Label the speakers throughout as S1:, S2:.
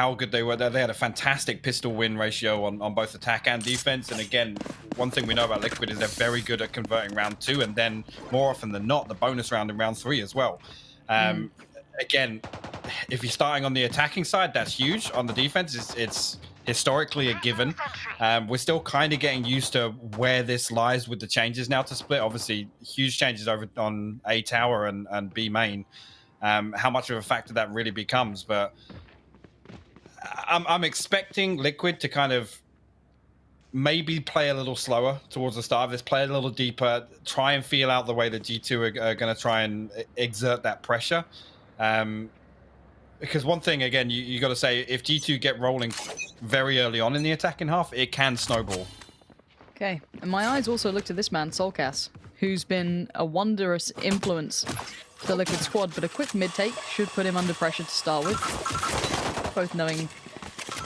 S1: how good they were. They had a fantastic pistol win ratio on both attack and defense. And again, one thing we know about Liquid is they're very good at converting round 2, and then more often than not, the bonus round in round 3 as well. Again, if you're starting on the attacking side, that's huge. On the defense, it's historically a given. We're still kind of getting used to where this lies with the changes now to split. Obviously, huge changes over on A tower and B main. How much of a factor that really becomes, but I'm expecting Liquid to kind of maybe play a little slower towards the start of this, play a little deeper, try and feel out the way that G2 are going to try and exert that pressure. Because one thing, again, you got to say, if G2 get rolling very early on in the attacking half, it can snowball. Okay,
S2: and my eyes also looked at this man, Solcas, who's been a wondrous influence to the Liquid squad, but a quick mid-take should put him under pressure to start with. Both knowing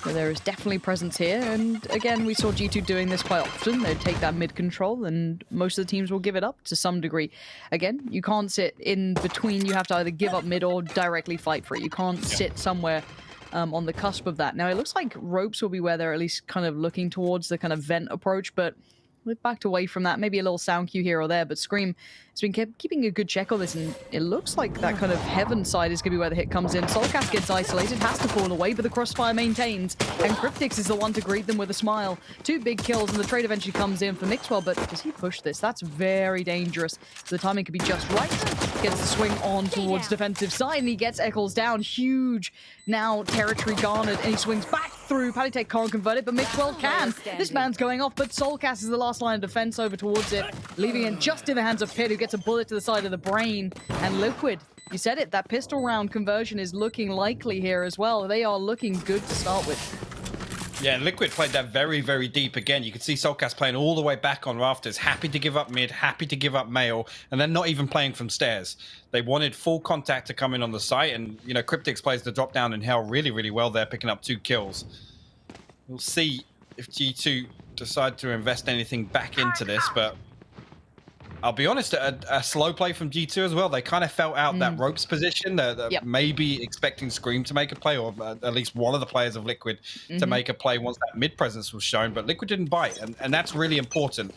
S2: that there is definitely presence here, and again, we saw G2 doing this quite often. They'd take that mid-control, and most of the teams will give it up to some degree. Again, you can't sit in between. You have to either give up mid or directly fight for it. You can't sit somewhere on the cusp of that. Now, it looks like ropes will be where they're at least kind of looking towards the kind of vent approach, but we've backed away from that. Maybe a little sound cue here or there, but Scream has been keeping a good check on this, and it looks like that kind of heaven side is going to be where the hit comes in. Solcas gets isolated, has to fall away, but the crossfire maintains, and Cryptix is the one to greet them with a smile. 2 big kills, and the trade eventually comes in for Mixwell, but does he push this? That's very dangerous. So the timing could be just right. Gets the swing on towards defensive side, and he gets Eccles down. Huge now territory garnered, and he swings back through. Palitek can't convert it, but Mixwell can. This man's going off, but Solcas is the last line of defense over towards it, leaving it just in the hands of Pit, who gets a bullet to the side of the brain. And Liquid, you said it, that pistol round conversion is looking likely here as well. They are looking good to start with.
S1: Yeah, Liquid played that very, very deep. Again, you can see Solcas playing all the way back on rafters, happy to give up mid, happy to give up male, and then not even playing from stairs. They wanted full contact to come in on the site, and, you know, Cryptix plays the drop down in hell really, really well there, picking up 2 kills. We'll see if G2 decide to invest anything back into this, but I'll be honest, a slow play from G2 as well. They kind of felt out that ropes position. They're maybe expecting Scream to make a play, or at least one of the players of Liquid to make a play once that mid presence was shown, but Liquid didn't bite, and that's really important.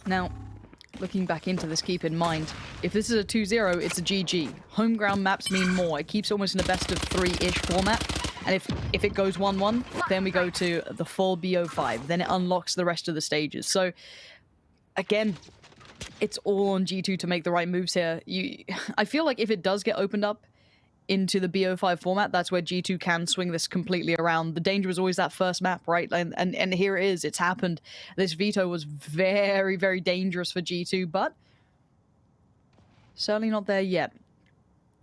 S2: Now, looking back into this, keep in mind, if this is a 2-0, it's a GG. Home ground maps mean more. It keeps almost in a best of 3-ish format. And if it goes 1-1, then we go to the full BO5. Then it unlocks the rest of the stages. So, again, it's all on G2 to make the right moves here. I feel like if it does get opened up into the BO5 format, that's where G2 can swing this completely around. The danger was always that first map, right? And here it is. It's happened. This veto was very, very dangerous for G2, but certainly not there yet.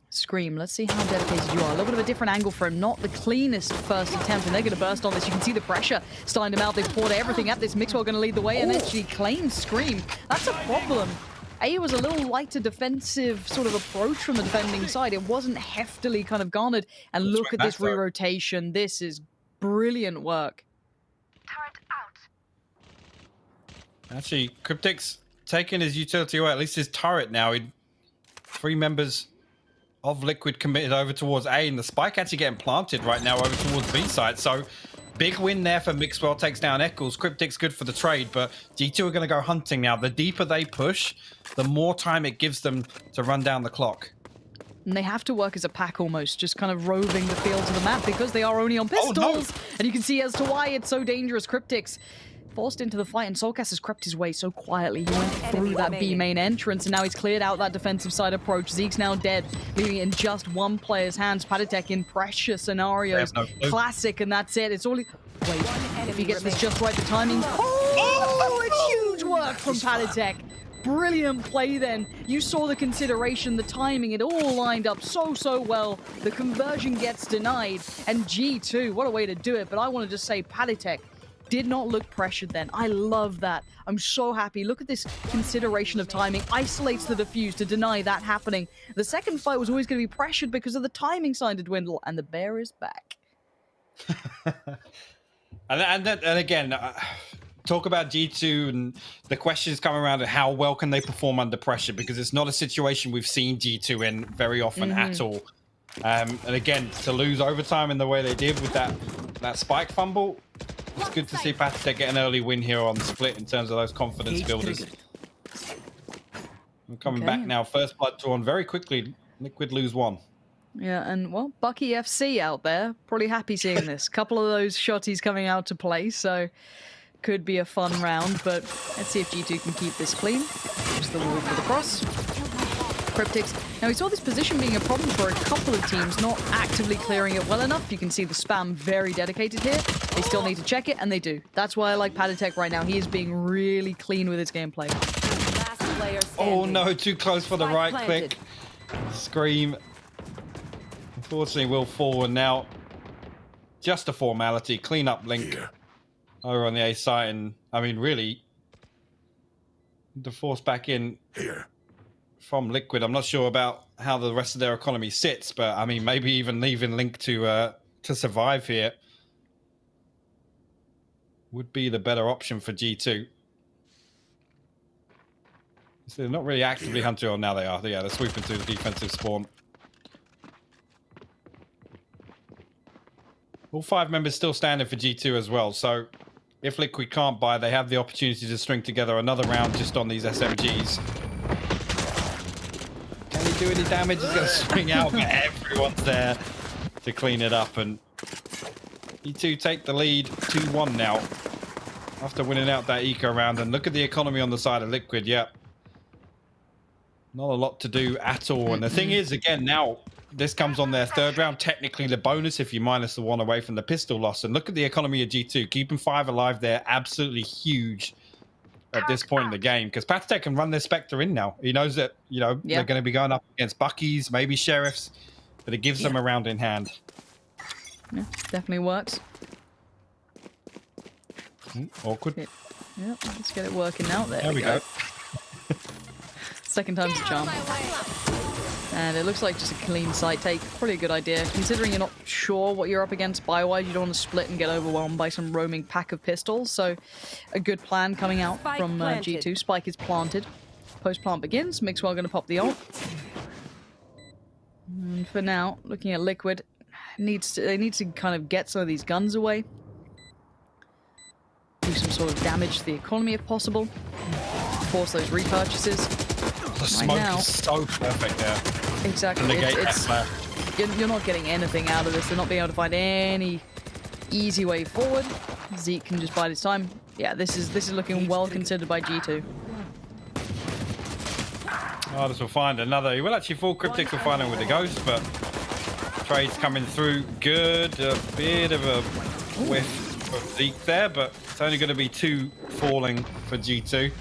S2: Scream, let's see how dedicated you are. A little bit of a different angle for him. Not the cleanest first attempt, and they're going to burst on this. You can see the pressure starting to mount. They've poured everything at this. Mixwell going to lead the way and actually claim Scream. That's a problem. It was a little lighter defensive sort of approach from the defending side. It wasn't heftily kind of garnered. And look at this re-rotation. This is brilliant work.
S3: Turret out.
S1: Actually, Cryptix taking his utility away, at least his turret now. 3 members of Liquid committed over towards A, and the spike actually getting planted right now over towards B side. So big win there for Mixwell, takes down Eccles. Cryptix good for the trade, but G2 are going to go hunting now. The deeper they push, the more time it gives them to run down the clock.
S2: And they have to work as a pack almost, just kind of roving the fields of the map because they are only on pistols. Oh, no. And you can see as to why it's so dangerous. Cryptix forced into the fight, and Solcas has crept his way so quietly. He went through that B main entrance, and now he's cleared out that defensive side approach. Zeke's now dead, leaving it in just one player's hands. Palitek in pressure scenarios. Classic, and that's it. It's all... Wait, if he gets this just right, the timing... Oh, it's huge work from Palitek. Brilliant play then. You saw the consideration, the timing, it all lined up so well. The conversion gets denied, and G2, what a way to do it. But I want to just say, Palitek did not look pressured then. I love that. I'm so happy. Look at this consideration of timing. Isolates the defuse to deny that happening. The second fight was always going to be pressured because of the timing sign to dwindle, and the bear is back.
S1: and again, talk about G2 and the questions come around at how well can they perform under pressure, because it's not a situation we've seen G2 in very often at all. And again, to lose overtime in the way they did with that spike fumble, it's good to see Patitech get an early win here on the split in terms of those confidence builders. I'm coming back now. First blood drawn very quickly. Liquid lose 1.
S2: Yeah, and well, Bucky FC out there probably happy seeing this. Couple of those shotties coming out to play, so could be a fun round. But let's see if G2 can keep this clean. Just the wall for the cross. Cryptics. Now we saw this position being a problem for a couple of teams, not actively clearing it well enough. You can see the spam very dedicated here. They still need to check it, and they do. That's why I like Patitech right now. He is being really clean with his gameplay.
S1: Oh no, too close for the right click. Scream. Unfortunately, will fall, and now just a formality. Clean up Link over on the A site, and I mean, really, the force back in here from Liquid. I'm not sure about how the rest of their economy sits, but I mean, maybe even leaving Link to survive here would be the better option for G2. So they're not really actively hunting on now. They are. Yeah, they're sweeping through the defensive spawn. All 5 members still standing for G2 as well. So if Liquid can't buy, they have the opportunity to string together another round just on these SMGs. Can he do any damage? He's going to swing out, but everyone's there to clean it up. And G2 take the lead 2-1 now after winning out that eco round. And look at the economy on the side of Liquid. Yep. Not a lot to do at all. And the thing is, again, now this comes on their 3rd round. Technically the bonus if you minus the 1 away from the pistol loss. And look at the economy of G2. Keeping 5 alive there, absolutely huge at this point in the game. Because Patitech can run their Spectre in now. He knows that, you know, they're going to be going up against Buckies, maybe Sheriffs. But it gives them a round in hand.
S2: Yeah, definitely works.
S1: Awkward.
S2: Yeah, let's get it working now. There we
S1: go.
S2: Second time's a charm. And it looks like just a clean site take. Probably a good idea. Considering you're not sure what you're up against buy-wise, you don't want to split and get overwhelmed by some roaming pack of pistols. So a good plan coming out from G2. Spike is planted. Post-plant begins. Mixwell going to pop the ult. And for now, looking at Liquid, they need to kind of get some of these guns away. Do some sort of damage to the economy if possible. Force those repurchases.
S1: The smoke is so perfect there.
S2: Exactly. You're not getting anything out of this. They're not being able to find any easy way forward. Zeke can just bide his time. Yeah, this is looking well considered by G2.
S1: Oh, this will find another. He will actually fall. Cryptics will find him with the ghost, but trades coming through good. A bit of a whiff of Zeke there, but it's only going to be 2 falling for G2.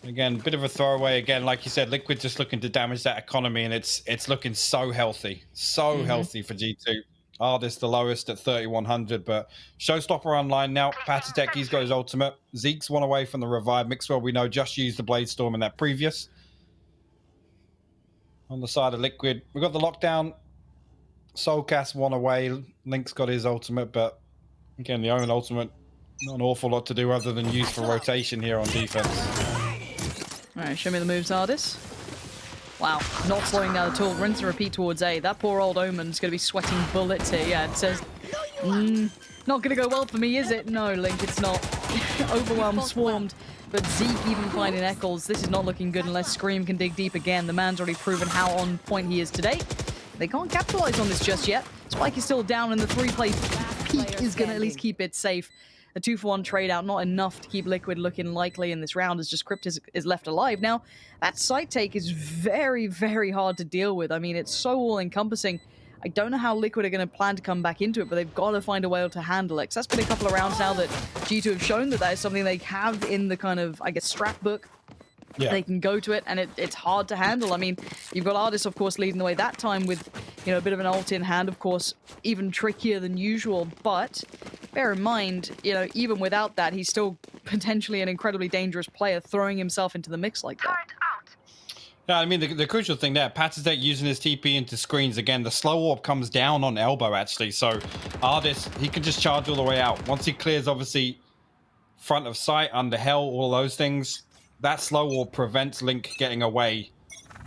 S1: Again, bit of a throwaway. Again, like you said, Liquid just looking to damage that economy, and it's looking so healthy. So healthy for G2. Artist the lowest at 3,100, but Showstopper online now. Patitech, he's got his ultimate. Zeke's 1 away from the revive. Mixwell, we know, just used the Blade Storm in that previous. On the side of Liquid, we've got the lockdown. Soulcast 1 away. Link's got his ultimate, but again, the own ultimate, not an awful lot to do other than use for rotation here on defense.
S2: Alright, show me the moves, Ardis. Wow, not slowing down at all. Rinse and repeat towards A. That poor old Omen's going to be sweating bullets here. Yeah, it says, not going to go well for me, is it? No, Link, it's not. Overwhelmed, swarmed. But Zeke even finding Eccles. This is not looking good unless Scream can dig deep again. The man's already proven how on point he is today. They can't capitalize on this just yet. Spike is still down, and the 3-play peak is going to at least keep it safe. A 2-for-1 trade out, not enough to keep Liquid looking likely in this round, as just Crypt is left alive. Now, that site take is very, very hard to deal with. I mean, it's so all-encompassing. I don't know how Liquid are going to plan to come back into it, but they've got to find a way to handle it. 'Cause that's been a couple of rounds now that G2 have shown that is something they have in the kind of, I guess, strat book. Yeah. They can go to it, and it's hard to handle. I mean, you've got Ardis, of course, leading the way that time with, you know, a bit of an ult in hand, of course, even trickier than usual. But bear in mind, you know, even without that, he's still potentially an incredibly dangerous player, throwing himself into the mix like that.
S1: Yeah, I mean, the crucial thing there, Patitech using his TP into screens again. The slow warp comes down on elbow, actually. So Ardis, he can just charge all the way out. Once he clears, obviously, front of sight, under hell, all those things, that slow warp prevents Link getting away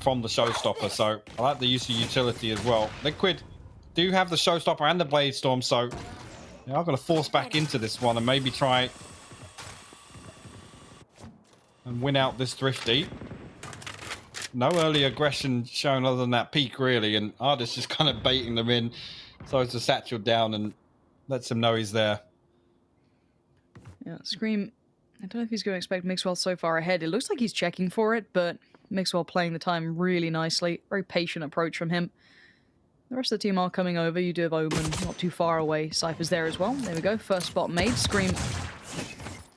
S1: from the showstopper. So I like the use of utility as well. Liquid do have the showstopper and the blade storm, so they are going to force back into this one and maybe try and win out this Thrifty. No early aggression shown other than that peak, really, and Ardis just kind of baiting them in, throws the satchel down and lets him know he's there.
S2: Yeah, Scream, I don't know if he's going to expect Mixwell so far ahead. It looks like he's checking for it, but Mixwell playing the time really nicely. Very patient approach from him. The rest of the team are coming over. You do have Omen not too far away. Cypher's there as well. There we go. First spot made. Scream.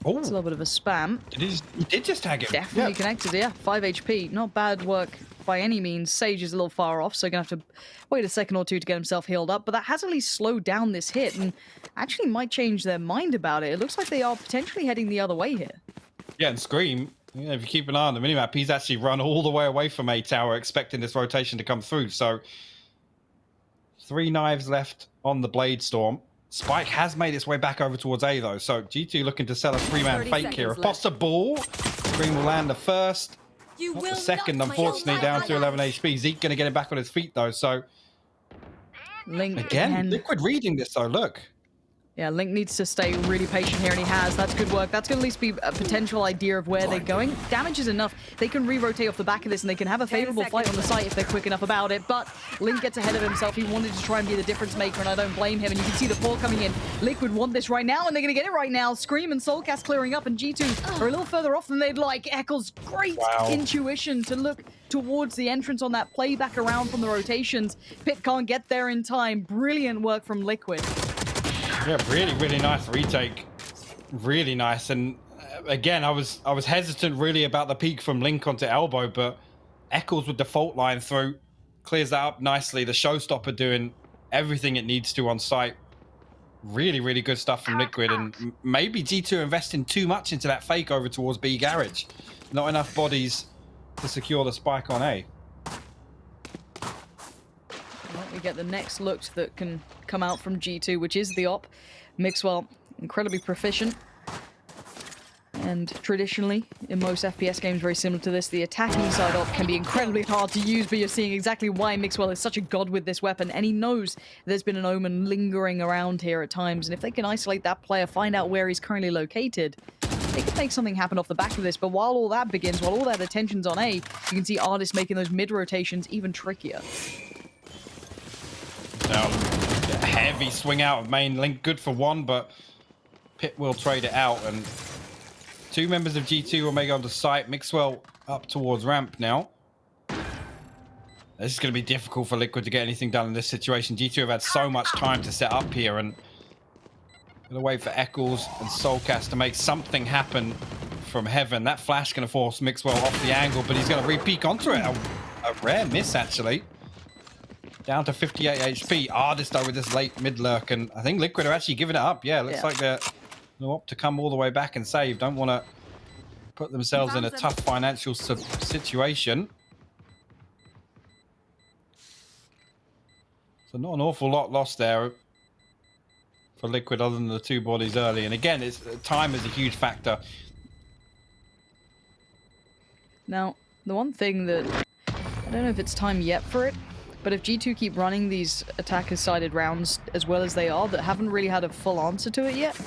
S1: Oh,
S2: it's a little bit of a spam.
S1: He did just tag him.
S2: Definitely connected, yeah. 5 HP. Not bad work by any means. Sage is a little far off, so going to have to wait a second or two to get himself healed up. But that has at least slowed down this hit and actually might change their mind about it. It looks like they are potentially heading the other way here.
S1: Yeah, and Scream, you know, if you keep an eye on the minimap, he's actually run all the way away from A tower, expecting this rotation to come through. So 3 knives left on the Blade Storm. Spike has made its way back over towards A, though. So G2 looking to sell a 3-man fake here. If possible, Scream will land the first. Not the second, unfortunately, down to 11 HP. Zeke going to get him back on his feet, though. So
S2: Link
S1: again, Liquid reading this, though. Look.
S2: Yeah, Link needs to stay really patient here, and he has. That's good work. That's going to at least be a potential idea of where they're going. Damage is enough. They can re-rotate off the back of this, and they can have a favorable fight on the site if they're quick enough about it. But Link gets ahead of himself. He wanted to try and be the difference maker, and I don't blame him. And you can see the pull coming in. Liquid want this right now, and they're going to get it right now. Scream and Soulcast clearing up, and G2 are a little further off than they'd like. Eccles, great intuition to look towards the entrance on that play back around from the rotations. Pit can't get there in time. Brilliant work from Liquid.
S1: Yeah, really nice retake. Really nice. And again, I was hesitant really about the peak from Link onto Elbow, but Eccles with the fault line through clears that up nicely. The showstopper doing everything it needs to on site. Really good stuff from Liquid, and maybe G2 investing too much into that fake over towards B garage. Not enough bodies to secure the spike on A.
S2: We get the next look that can come out from G2, which is the op. Mixwell, incredibly proficient. And traditionally, in most FPS games very similar to this, the attacking side op can be incredibly hard to use, but you're seeing exactly why Mixwell is such a god with this weapon, and he knows there's been an Omen lingering around here at times, and if they can isolate that player, find out where he's currently located, they could make something happen off the back of this. But while all that begins, while all that attention's on A, you can see Ardis making those mid-rotations even trickier.
S1: Now, heavy swing out of main. Link good for one, but Pit will trade it out, and 2 members of G2 will make it onto site. Mixwell up towards ramp now. This is going to be difficult for Liquid to get anything done in this situation. G2 have had so much time to set up here, and going to wait for Eccles and Soulcast to make something happen from heaven. That flash going to force Mixwell off the angle, but he's going to re-peek onto it. A rare miss, actually. Down to 58 HP. Ardis though with this late mid lurk, and I think Liquid are actually giving it up. Yeah, looks like they're up to come all the way back and save. Don't want to put themselves in a tough financial situation. So not an awful lot lost there for Liquid other than the 2 bodies early. And again, it's time is a huge factor.
S2: Now, the one thing that I don't know if it's time yet for it, but if G2 keep running these attacker-sided rounds as well as they are, that haven't really had a full answer to it yet,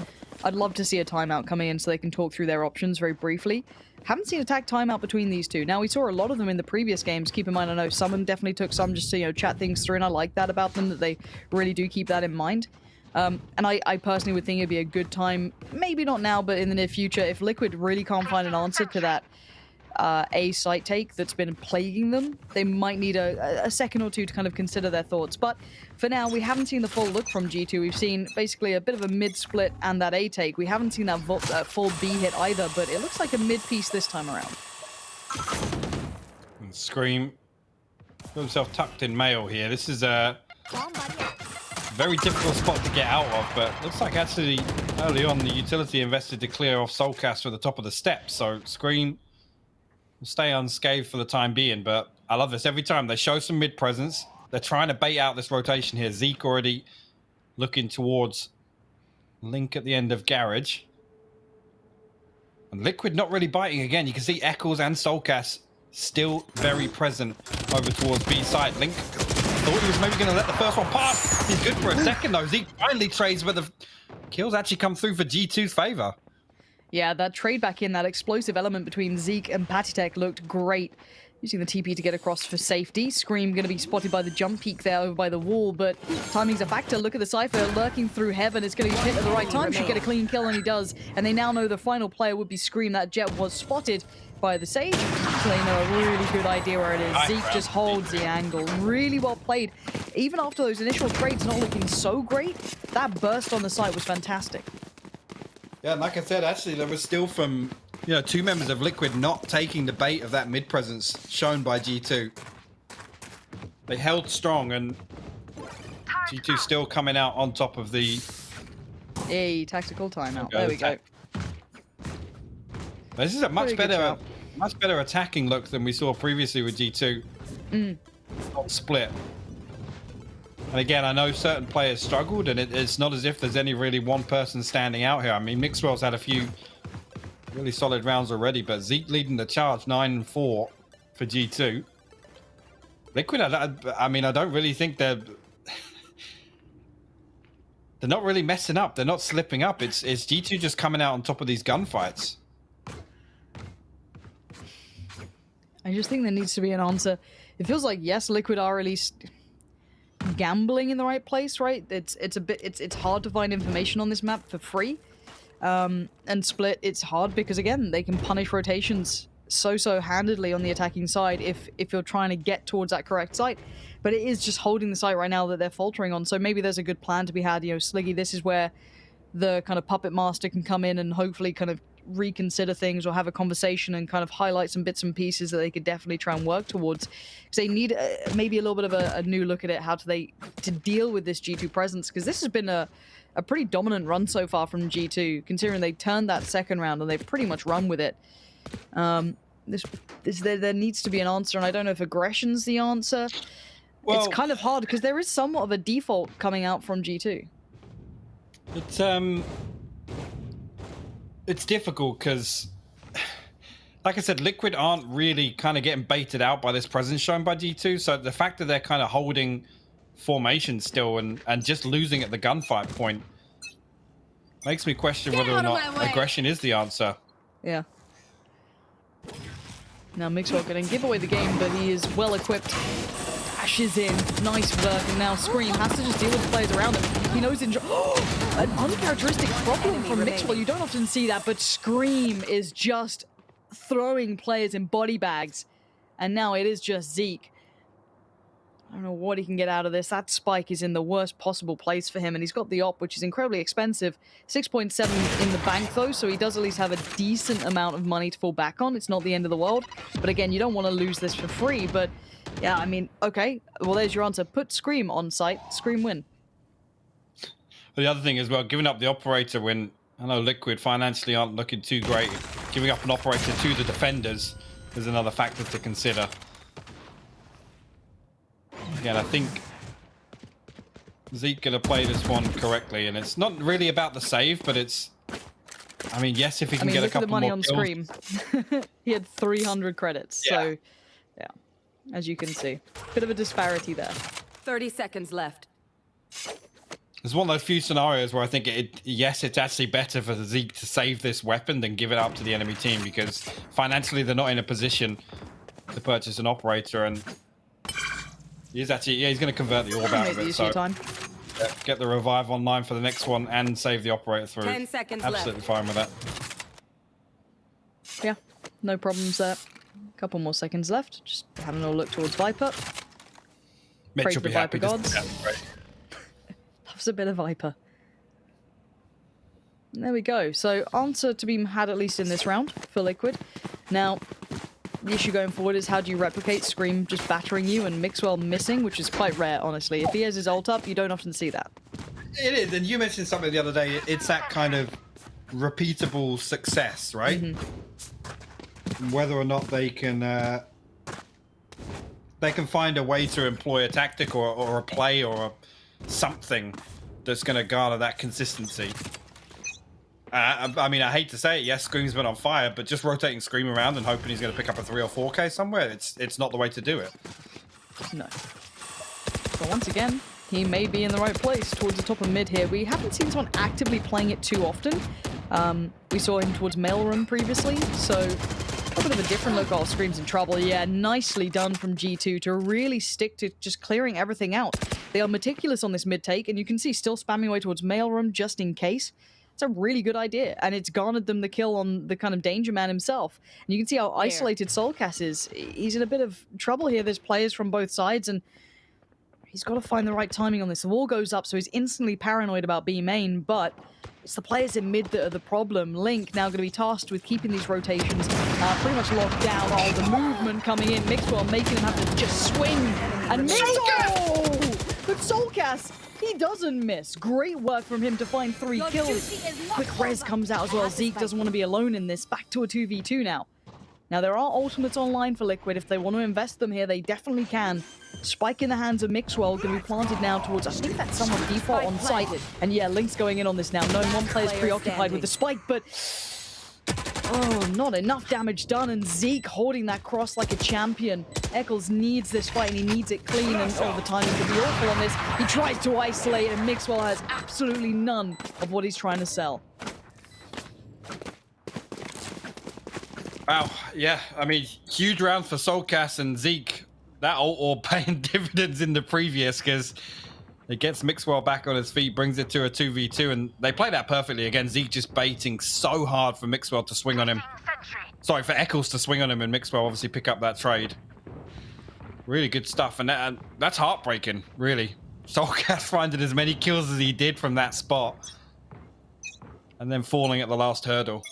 S2: I'd love to see a timeout coming in so they can talk through their options very briefly. Haven't seen attack timeout between these two. Now, we saw a lot of them in the previous games. Keep in mind, I know someone definitely took some just to, chat things through, and I like that about them, that they really do keep that in mind. And I personally would think it'd be a good time, maybe not now, but in the near future, if Liquid really can't find an answer to that A site take that's been plaguing them, they might need a second or two to kind of consider their thoughts. But for now, we haven't seen the full look from G2. We've seen basically a bit of a mid-split and that A take. We haven't seen that full B hit either, but it looks like a mid-piece this time around.
S1: And Scream got himself tucked in mail here. This is a very difficult spot to get out of, but looks like actually early on the utility invested to clear off Soulcast for the top of the steps. So Scream will stay unscathed for the time being, but I love this. Every time they show some mid presence, they're trying to bait out this rotation here. Zeke already looking towards Link at the end of garage. And Liquid not really biting again. You can see Eccles and Soulcast still very present over towards B side. Link thought he was maybe going to let the first one pass. He's good for a second though. Zeke finally trades, but the kills actually come through for G2's favor.
S2: Yeah, that trade back in, that explosive element between Zeke and Patitech looked great. Using the TP to get across for safety. Scream going to be spotted by the jump peak there over by the wall, but timing's a factor. Look at the Cypher lurking through heaven. It's going to be hit at the right time. Should get a clean kill, and he does. And they now know the final player would be Scream. That Jet was spotted by the Sage, so they know a really good idea where it is. Zeke just holds the angle. Really well played. Even after those initial trades not looking so great, that burst on the site was fantastic.
S1: Yeah, and like I said, actually, there was still from, you know, 2 members of Liquid not taking the bait of that mid presence shown by G2. They held strong, and G2 still coming out on top of the...
S2: Hey, tactical timeout. There we go.
S1: This is a much better attacking look than we saw previously with G2 on Split. And again, I know certain players struggled, and it's not as if there's any really one person standing out here. I mean, Mixwell's had a few really solid rounds already, but Zeke leading the charge 9-4 for G2. Liquid, I mean, I don't really think they're not really messing up. They're not slipping up. It's G2 just coming out on top of these gunfights.
S2: I just think there needs to be an answer. It feels like, yes, Liquid are at least gambling in the right place, right? It's hard to find information on this map for free. And Split, it's hard because, again, they can punish rotations so handedly on the attacking side if you're trying to get towards that correct site. But it is just holding the site right now that they're faltering on. So maybe there's a good plan to be had. You know, Sliggy, this is where the kind of puppet master can come in and hopefully kind of reconsider things or have a conversation and kind of highlight some bits and pieces that they could definitely try and work towards, because they need maybe a little bit of a new look at it, how to deal with this G2 presence, because this has been a pretty dominant run so far from G2, considering they turned that second round and they've pretty much run with it. There needs to be an answer, and I don't know if aggression's the answer. Well, it's kind of hard because there is somewhat of a default coming out from G2.
S1: It's difficult because, like I said, Liquid aren't really kind of getting baited out by this presence shown by G2. So the fact that they're kind of holding formation still and just losing at the gunfight point makes me question whether or not aggression is the answer.
S2: Yeah. Now Mixwell going to give away the game, but he is well equipped. Dashes in, nice work, and now Scream has to just deal with the players around him. He knows an uncharacteristic problem from Mixwell. You don't often see that, but Scream is just throwing players in body bags. And now it is just Zeke. I don't know what he can get out of this. That spike is in the worst possible place for him, and he's got the op, which is incredibly expensive. 6.7 in the bank, though, so he does at least have a decent amount of money to fall back on. It's not the end of the world. But again, you don't want to lose this for free, but yeah, I mean, okay. Well, there's your answer. Put Scream on site. Scream win.
S1: The other thing as well, giving up the operator when I know Liquid financially aren't looking too great. Giving up an operator to the defenders is another factor to consider. Again, I think Zeke gonna play this one correctly, and it's not really about the save, but it's, I mean, yes, if he can get a couple more kills.
S2: Look at the money on Scream. He had 300 credits, so yeah, as you can see. Bit of a disparity there.
S3: 30 seconds left.
S1: It's one of those few scenarios where I think yes, it's actually better for Zeke to save this weapon than give it up to the enemy team, because financially they're not in a position to purchase an operator, and he's actually, he's going to convert the orb out of it. So get the revive online for the next one and save the operator through.
S3: 10 seconds
S1: Absolutely
S3: left.
S1: fine with that.
S2: Yeah, no problems there. A couple more seconds left. Just having a look towards Viper.
S1: Mitch will be happy.
S2: Gods. Loves a bit of Viper. There we go. So answer to be had at least in this round for Liquid. Now, the issue going forward is how do you replicate Scream just battering you and Mixwell missing, which is quite rare, honestly. If he has his ult up, you don't often see that.
S1: It is, and you mentioned something the other day. It's that kind of repeatable success, right? Mm-hmm. Whether or not they can find a way to employ a tactic or a play or something that's going to garner that consistency. I mean, I hate to say it. Yes, Scream's been on fire, but just rotating Scream around and hoping he's going to pick up a 3 or 4K somewhere, it's not the way to do it.
S2: No. But once again, he may be in the right place towards the top of mid here. We haven't seen someone actively playing it too often. We saw him towards mailroom previously, so a bit of a different look. Oh, Scream's in trouble. Yeah, nicely done from G2 to really stick to just clearing everything out. They are meticulous on this mid take, and you can see still spamming away towards mailroom just in case. It's a really good idea, and it's garnered them the kill on the kind of danger man himself. And you can see how isolated Soulcast is. He's in a bit of trouble here. There's players from both sides, and he's got to find the right timing on this. The wall goes up, so he's instantly paranoid about B main, but it's the players in mid that are the problem. Link now going to be tasked with keeping these rotations pretty much locked down. Oh, the movement coming in. Mixwell making him have to just swing. And Mixwell! But Soulcast, he doesn't miss. Great work from him to find 3 kills. Quick res comes out as well. Zeke doesn't want to be alone in this. Back to a 2v2 now. Now, there are ultimates online for Liquid. If they want to invest them here, they definitely can. Spike in the hands of Mixwell, going to be planted now towards, I think that's someone default on site. And yeah, Link's going in on this now, knowing one player's preoccupied with the spike, but... oh, not enough damage done, and Zeke holding that cross like a champion. Eccles needs this fight, and he needs it clean, and all the timing could be awful on this. He tries to isolate, and Mixwell has absolutely none of what he's trying to sell.
S1: Wow, yeah, I mean, huge round for Soulcast and Zeke. That all paying dividends in the previous, because it gets Mixwell back on his feet, brings it to a 2v2, and they play that perfectly. Again, Zeke just baiting so hard for Mixwell to swing on him. Sorry, for Eccles to swing on him, and Mixwell obviously pick up that trade. Really good stuff, and that's heartbreaking, really. Soulcast finding as many kills as he did from that spot, and then falling at the last hurdle.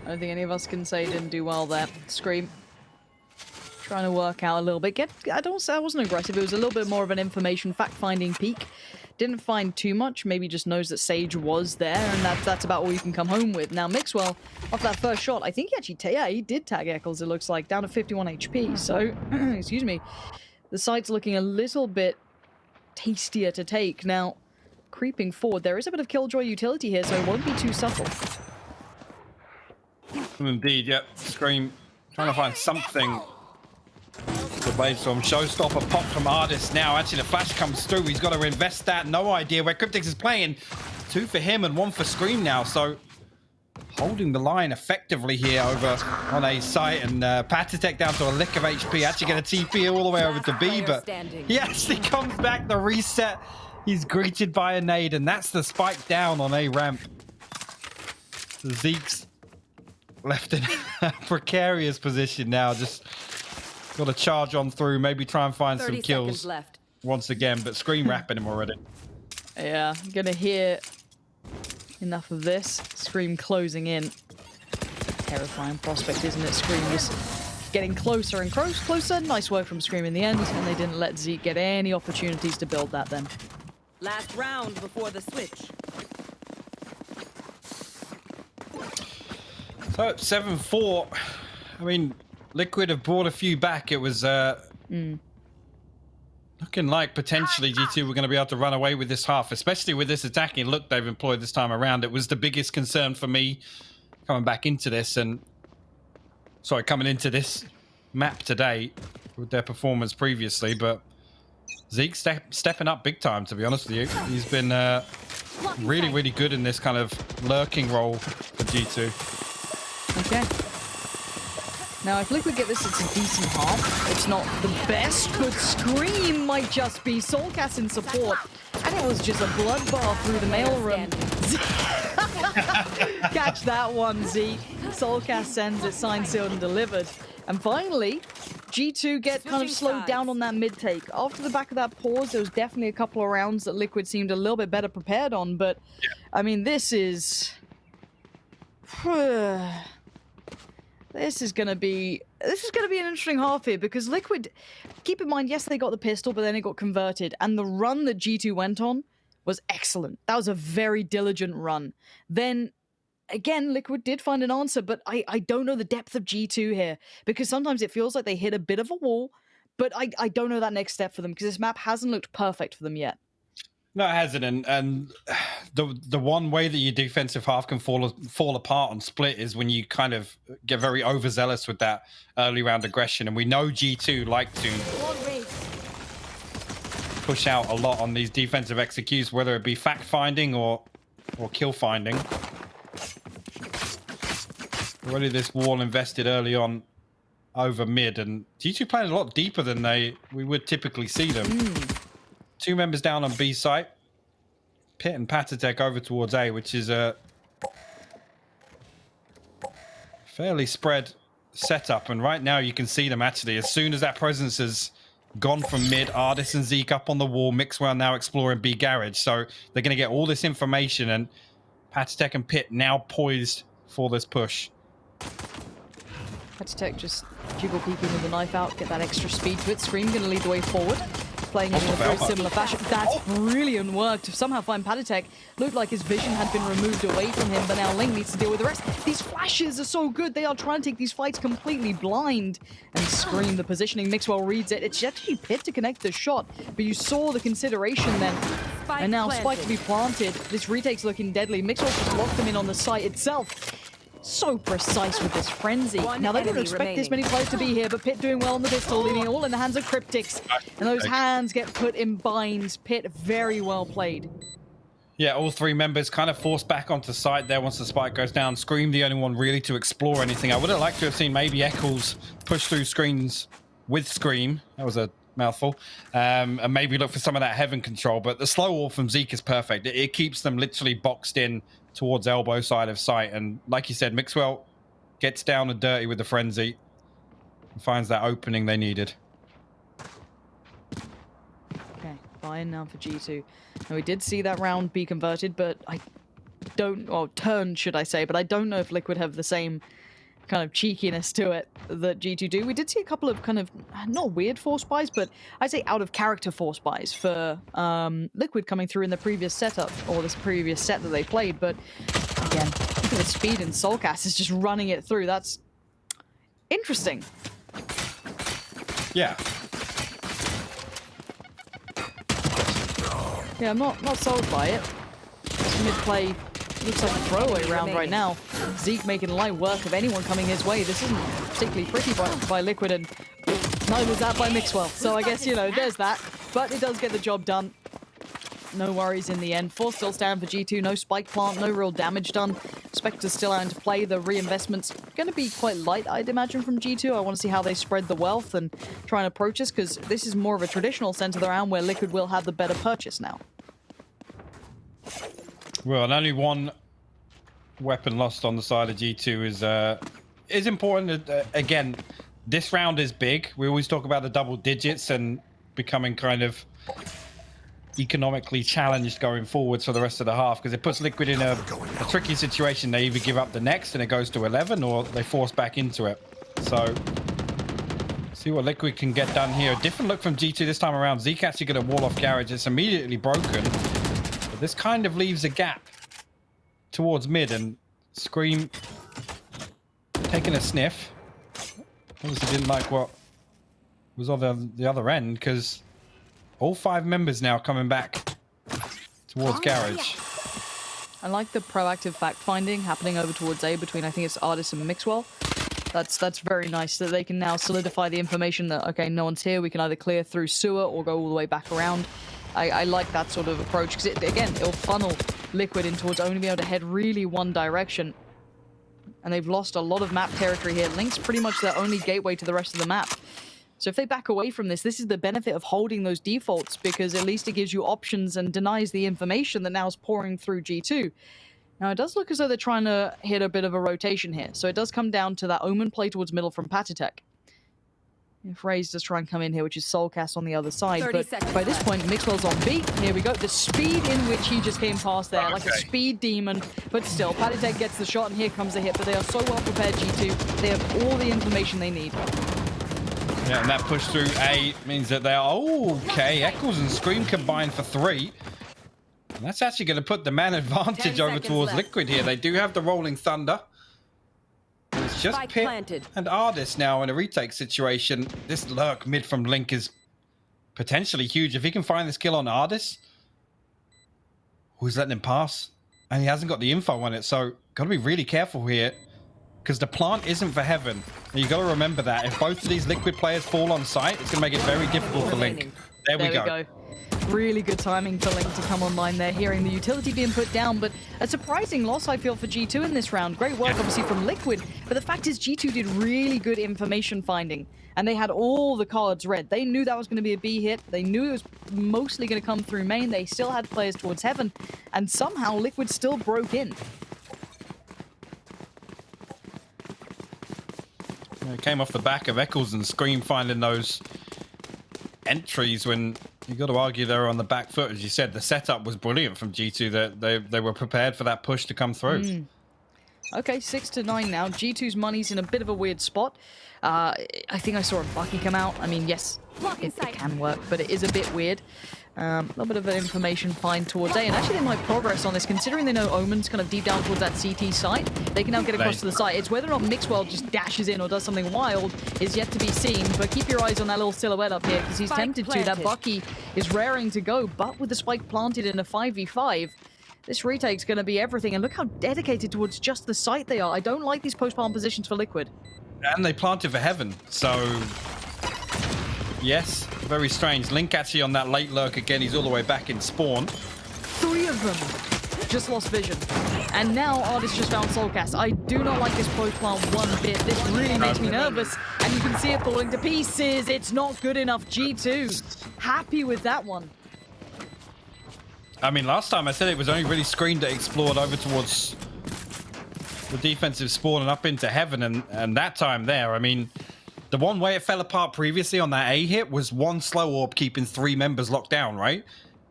S2: I don't think any of us can say he didn't do well there. Scream. Trying to work out a little bit. I don't say I wasn't aggressive. It was a little bit more of an information fact-finding peek. Didn't find too much. Maybe just knows that Sage was there, and that's about all you can come home with. Now, Mixwell, off that first shot, I think he actually, he did tag Eccles, it looks like, down to 51 HP. So, excuse me. The site's looking a little bit tastier to take. Now, creeping forward, there is a bit of Killjoy utility here, so it won't be too subtle.
S1: Indeed, yep. Scream trying to find something to blade from. Showstopper pop from Artist now. Actually, the flash comes through. He's got to invest that. No idea where Cryptix is playing. 2 for him and 1 for Scream now. So holding the line effectively here over on A site, and Patatech down to a lick of HP. Actually going to TP all the way over to B, but he actually comes back. The reset. He's greeted by a nade, and that's the spike down on A ramp. Zeke's left in a precarious position now. Just got to charge on through, maybe try and find some kills left once again, but Scream wrapping him already.
S2: Yeah, gonna hear enough of this. Scream closing in. Terrifying prospect, isn't it? Scream just getting closer and closer. Nice work from Scream in the end, and they didn't let Zeke get any opportunities to build that then.
S3: Last round before the switch.
S1: So 7-4. I mean, Liquid have brought a few back. It was looking like potentially G2 were going to be able to run away with this half, especially with this attacking look they've employed this time around. It was the biggest concern for me coming back into this, and sorry, coming into this map today with their performance previously. But Zeke stepping up big time, to be honest with you. He's been really, really good in this kind of lurking role for G2.
S2: Okay. Now, if Liquid get this, it's a decent half. It's not the best, but Scream might just be Soulcast in support. And it was just a bloodbath through the mailroom. Catch that one, Zeke. Soulcast sends it, signed, sealed, and delivered. And finally, G2 get kind of slowed down on that mid-take. After the back of that pause, there was definitely a couple of rounds that Liquid seemed a little bit better prepared on. But, I mean, this is... This is gonna be an interesting half here, because Liquid, keep in mind, yes, they got the pistol, but then it got converted, and the run that G2 went on was excellent. That was a very diligent run. Then again, Liquid did find an answer, but I don't know the depth of G2 here, because sometimes it feels like they hit a bit of a wall, but I don't know that next step for them, because this map hasn't looked perfect for them yet.
S1: No, it hasn't, and the one way that your defensive half can fall apart on split is when you kind of get very overzealous with that early round aggression, and we know G2 like to push out a lot on these defensive executes, whether it be fact finding or kill finding. Already this wall invested early on over mid, and G2 playing a lot deeper than we would typically see them. 2 members down on B site. Pit and Patatek over towards A, which is a fairly spread setup. And right now you can see them actually. As soon as that presence has gone from mid, Ardis and Zeke up on the wall. Mixwell now exploring B garage. So they're going to get all this information, and Patatek and Pit now poised for this push.
S2: Patatek just jiggle peeking with the knife out, get that extra speed to it. Scream going to lead the way forward. Playing in a very similar fashion. That's brilliant work to somehow find Patatek. Looked like his vision had been removed away from him, but now Ling needs to deal with the rest. These flashes are so good. They are trying to take these fights completely blind. And Scream, the positioning, Mixwell reads it. It's actually Pit to connect the shot, but you saw the consideration then. And now Spike to be planted. This retake's looking deadly. Mixwell just locked them in on the site itself. So precise with this frenzy. Now they didn't expect this many players to be here, but Pit doing well on the pistol, leaving it all in the hands of Cryptics. And those hands get put in binds. Pit very well played.
S1: Yeah, all 3 members kind of forced back onto site there once the spike goes down. Scream the only one really to explore anything. I would have liked to have seen maybe Eccles push through screens with Scream. That was a mouthful. And maybe look for some of that heaven control. But the slow wall from Zeke is perfect. It keeps them literally boxed in towards elbow side of sight, and like you said, Mixwell gets down and dirty with the frenzy and finds that opening they needed.
S2: Okay, buy-in now for G2. Now we did see that round be converted, but I don't, or turned should I say, but I don't know if Liquid have the same kind of cheekiness to it that G2 do. We did see a couple of kind of, not weird force buys, but I'd say out of character force buys for Liquid coming through in the previous setup, or this previous set that they played, but again, look at the speed, and Soulcast is just running it through. That's interesting.
S1: Yeah.
S2: Yeah, I'm not sold by it. This mid-play looks like a throwaway round right now. Zeke making light work of anyone coming his way. This isn't particularly pretty by Liquid, and neither was that by Mixwell. So I guess, you know, there's that. But it does get the job done. No worries in the end. 4 still stand for G2. No spike plant, no real damage done. Spectre's still out to play. The reinvestment's going to be quite light, I'd imagine, from G2. I want to see how they spread the wealth and try and approach this, because this is more of a traditional sense of the round where Liquid will have the better purchase now.
S1: Well, and only 1 weapon lost on the side of G2 is important. Again, this round is big. We always talk about the double digits and becoming kind of economically challenged going forwards for the rest of the half, because it puts Liquid in a tricky situation. They either give up the next and it goes to 11, or they force back into it. So see what Liquid can get done here. A different look from G2 this time around. Zeke actually going to wall off garage. It's immediately broken. But this kind of leaves a gap towards mid, and Scream taking a sniff. Obviously didn't like what was on the other end, because all 5 members now coming back towards garage.
S2: I like the proactive fact-finding happening over towards A between, I think it's Ardis and Mixwell. That's very nice that they can now solidify the information that, okay, no one's here. We can either clear through sewer or go all the way back around. I like that sort of approach, because again, it'll funnel Liquid in towards only being able to head really one direction. And they've lost a lot of map territory here. Link's pretty much their only gateway to the rest of the map. So if they back away from this, this is the benefit of holding those defaults, because at least it gives you options and denies the information that now is pouring through G2. Now, it does look as though they're trying to hit a bit of a rotation here. So it does come down to that Omen play towards middle from Patatek. If Raze does try and come in here, which is Soulcast on the other side. But by this point, Mixwell's on B. Here we go. The speed in which he just came past there, like a speed demon. But still, Patatek gets the shot, and here comes the hit. But they are so well prepared, G2. They have all the information they need.
S1: Yeah, and that push through A means that they are... Oh, okay, Eccles and Scream combined for 3. And that's actually going to put the man advantage over towards Liquid here. They do have the Rolling Thunder. It's just Pit and Ardis now in a retake situation. This lurk mid from Link is potentially huge. If he can find this kill on Ardis, Who's letting him pass? And he hasn't got the info on it, so got to be really careful here. Because the plant isn't for heaven. And you got to remember that. If both of these Liquid players fall on site, it's going to make it very difficult for Link. There we go.
S2: Really good timing for Link to come online there, hearing the utility being put down, but a surprising loss, I feel, for G2 in this round. Great work, obviously, from Liquid, but the fact is G2 did really good information finding, and they had all the cards read. They knew that was going to be a B hit. They knew it was mostly going to come through main. They still had players towards heaven, and somehow Liquid still broke in.
S1: It came off the back of Eccles and Scream finding those entries when you got to argue they were on the back foot. As you said, the setup was brilliant from G2. That they were prepared for that push to come through.
S2: Okay, 6-9 now. G2's money's in a bit of a weird spot. I think I saw a Bucky come out. I mean, yes, it can work, but it is a bit weird. A little bit of an information find towards A, and actually they might progress on this, considering they know Omen's kind of deep down towards that CT site. They can now get across to the site. It's whether or not Mixwell just dashes in or does something wild is yet to be seen, but keep your eyes on that little silhouette up here, because he's tempted to. That Bucky is raring to go, but with the spike planted in a 5v5, this retake's going to be everything, and look how dedicated towards just the site they are. I don't like these post-palm positions for Liquid.
S1: And they planted for heaven, so... Yes, very strange. Link actually on that late lurk again. He's all the way back in spawn.
S2: 3 of them just lost vision. And now Artist just found Soulcast. I do not like this post plant one bit. This really makes me nervous. And you can see it falling to pieces. It's not good enough. G2 happy with that one.
S1: I mean, last time I said it was only really screened that explored over towards the defensive spawn and up into heaven. And that time there, I mean... The one way it fell apart previously on that A hit was one slow orb keeping 3 members locked down, right?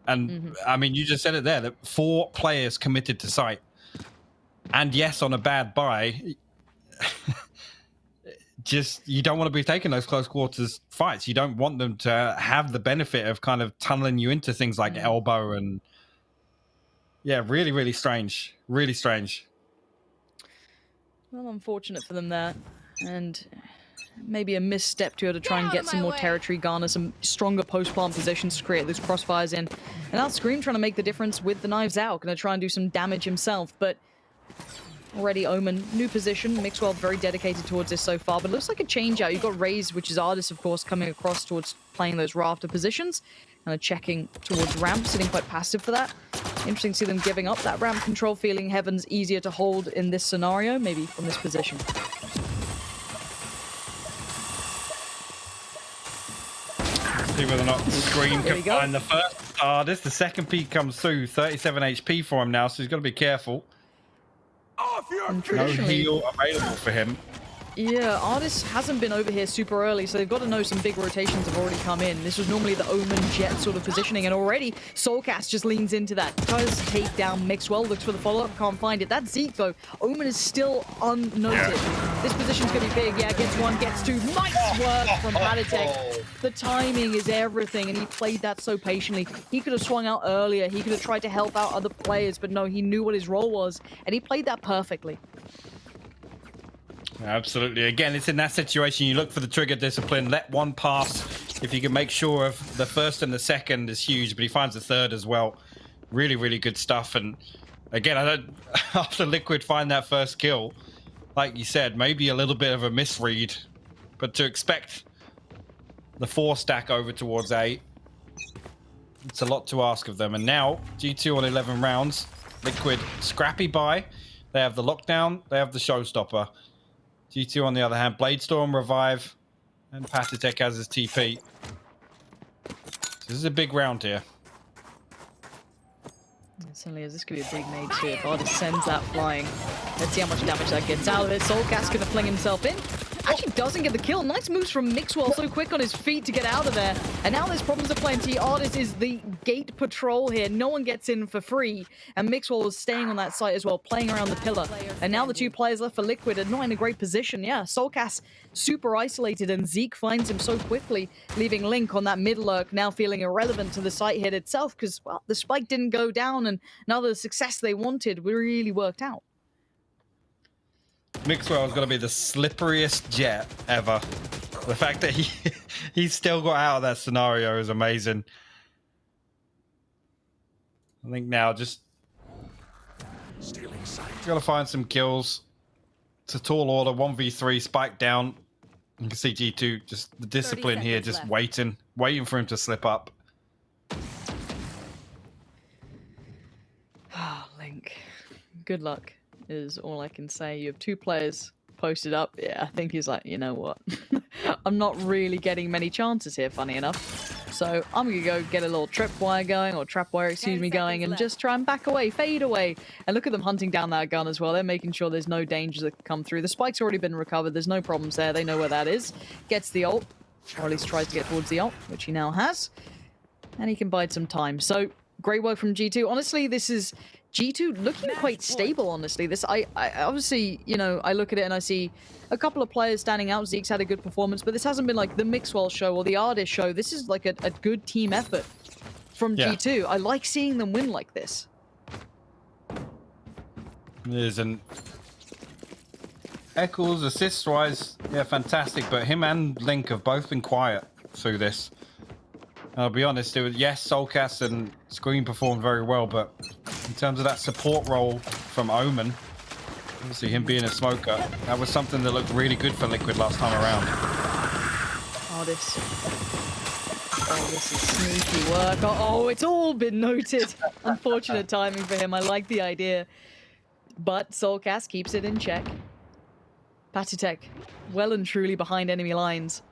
S1: And I mean, you just said it there, that 4 players committed to site. And yes, on a bad buy, just, you don't want to be taking those close quarters fights. You don't want them to have the benefit of kind of tunneling you into things like elbow and... Yeah, really, really strange. Really strange.
S2: Well, unfortunate for them there. And... maybe a misstep to her to try and get some more territory, garner some stronger post-plant positions to create those crossfires in. And now Scream trying to make the difference with the knives out, going to try and do some damage himself, but already Omen, new position. Mixwell very dedicated towards this so far, but it looks like a change out. You've got Raze, which is Artist, of course, coming across towards playing those rafter positions, kind of checking towards ramp, sitting quite passive for that. Interesting to see them giving up that ramp control, feeling Heaven's easier to hold in this scenario, maybe from this position.
S1: See whether or not Scream can find the first Artist. The second peak comes through, 37 HP for him now, so he's got to be careful. No heal available for him.
S2: Yeah, Artist hasn't been over here super early, so they've got to know some big rotations have already come in. This was normally the Omen Jet sort of positioning, and already Soulcast just leans into that. Tries to take down Mixwell, looks for the follow-up, can't find it. That's Zeke, though. Omen is still unnoted. Yeah. This position's going to be big. Yeah, gets 1, gets 2. Nice work from Patatek. The timing is everything, and he played that so patiently. He could have swung out earlier. He could have tried to help out other players, but no, he knew what his role was, and he played that perfectly.
S1: Absolutely. Again, it's in that situation. You look for the trigger discipline. Let one pass. If you can make sure of the first and the second is huge, but he finds the third as well. Really, really good stuff. And again, I don't. After Liquid find that first kill, like you said, maybe a little bit of a misread, but to expect the 4 stack over towards A, it's a lot to ask of them. And now G2 on 11 rounds. Liquid scrappy buy. They have the lockdown. They have the showstopper. G2 on the other hand, Bladestorm, Revive, and Patatek has his TP. So this is a big round here.
S2: It certainly is. This could be a big nade too if Artist sends that flying. Let's see how much damage that gets out of it. Soulcast gonna fling himself in. Actually doesn't get the kill. Nice moves from Mixwell, so quick on his feet to get out of there. And now there's problems aplenty. Artist is the gate patrol here. No one gets in for free. And Mixwell was staying on that site as well, playing around the pillar. And now the 2 players left for Liquid are not in a great position. Yeah, Soulcast super isolated, and Zeke finds him so quickly, leaving Link on that mid lurk, now feeling irrelevant to the site hit itself, because, well, the spike didn't go down, and now the success they wanted really worked out.
S1: Mixwell is going to be the slipperiest jet ever. The fact that he's still got out of that scenario is amazing. I think now just Gotta find some kills. It's a tall order, 1v3, spike down. You can see G2, just the discipline here, just
S3: left.
S1: waiting for him to slip up.
S2: Oh, Link. Good luck is all I can say. You have 2 players posted up. Yeah, I think he's like, you know what? I'm not really getting many chances here, funny enough. So I'm going to go get a little tripwire going, or trapwire, excuse me, going, and just try and back away, fade away. And look at them hunting down that gun as well. They're making sure there's no dangers that come through. The spike's already been recovered. There's no problems there. They know where that is. Gets the ult, or at least tries to get towards the ult, which he now has. And he can bide some time. So great work from G2. Honestly, this is G2 looking quite stable, honestly. This, I obviously, you know, I look at it and I see a couple of players standing out. Zeke's had a good performance, but this hasn't been like the Mixwell show or the Artist show. This is like a good team effort from G2. I like seeing them win like this.
S1: It is, and Eccles, assist-wise, yeah, fantastic, but him and Link have both been quiet through this. I'll be honest, it was, yes, Soulcast and Scream performed very well, but in terms of that support role from Omen, obviously him being a smoker, that was something that looked really good for Liquid last time around.
S2: Oh, this is sneaky work. Oh, it's all been noted. Unfortunate timing for him. I like the idea. But Soulcast keeps it in check. Patitek, well and truly behind enemy lines.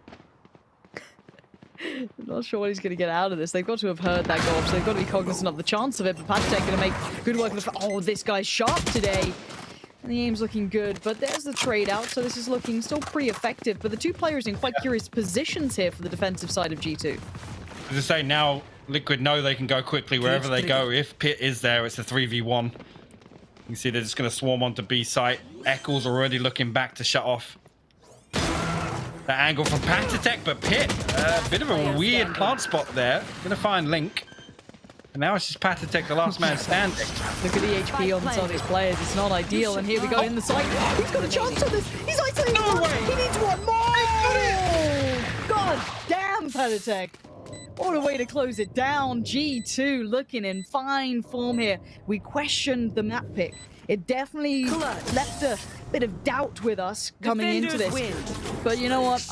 S2: I'm not sure what he's going to get out of this. They've got to have heard that goal, so they've got to be cognizant of the chance of it. But Patitek going to make good work of the... Oh, this guy's sharp today. And the aim's looking good, but there's the trade out, so this is looking still pretty effective. But the 2 players in quite curious positions here for the defensive side of G2.
S1: As I say, now Liquid know they can go quickly wherever they go. If Pit is there, it's a 3v1. You can see they're just going to swarm onto B site. Eccles already looking back to shut off that angle from Patitek, but Pit, a bit of a weird plant spot there. Going to find Link. And now it's just Patitek, the last man standing.
S2: Look at the HP on some of these players. It's not ideal. And here we go in the site. He's got a chance on this. He's isolating one. He needs one more. God damn, Patitek. What a way to close it down. G2 looking in fine form here. We questioned the map pick. It definitely left a bit of doubt with us coming into this. But you know what? I'm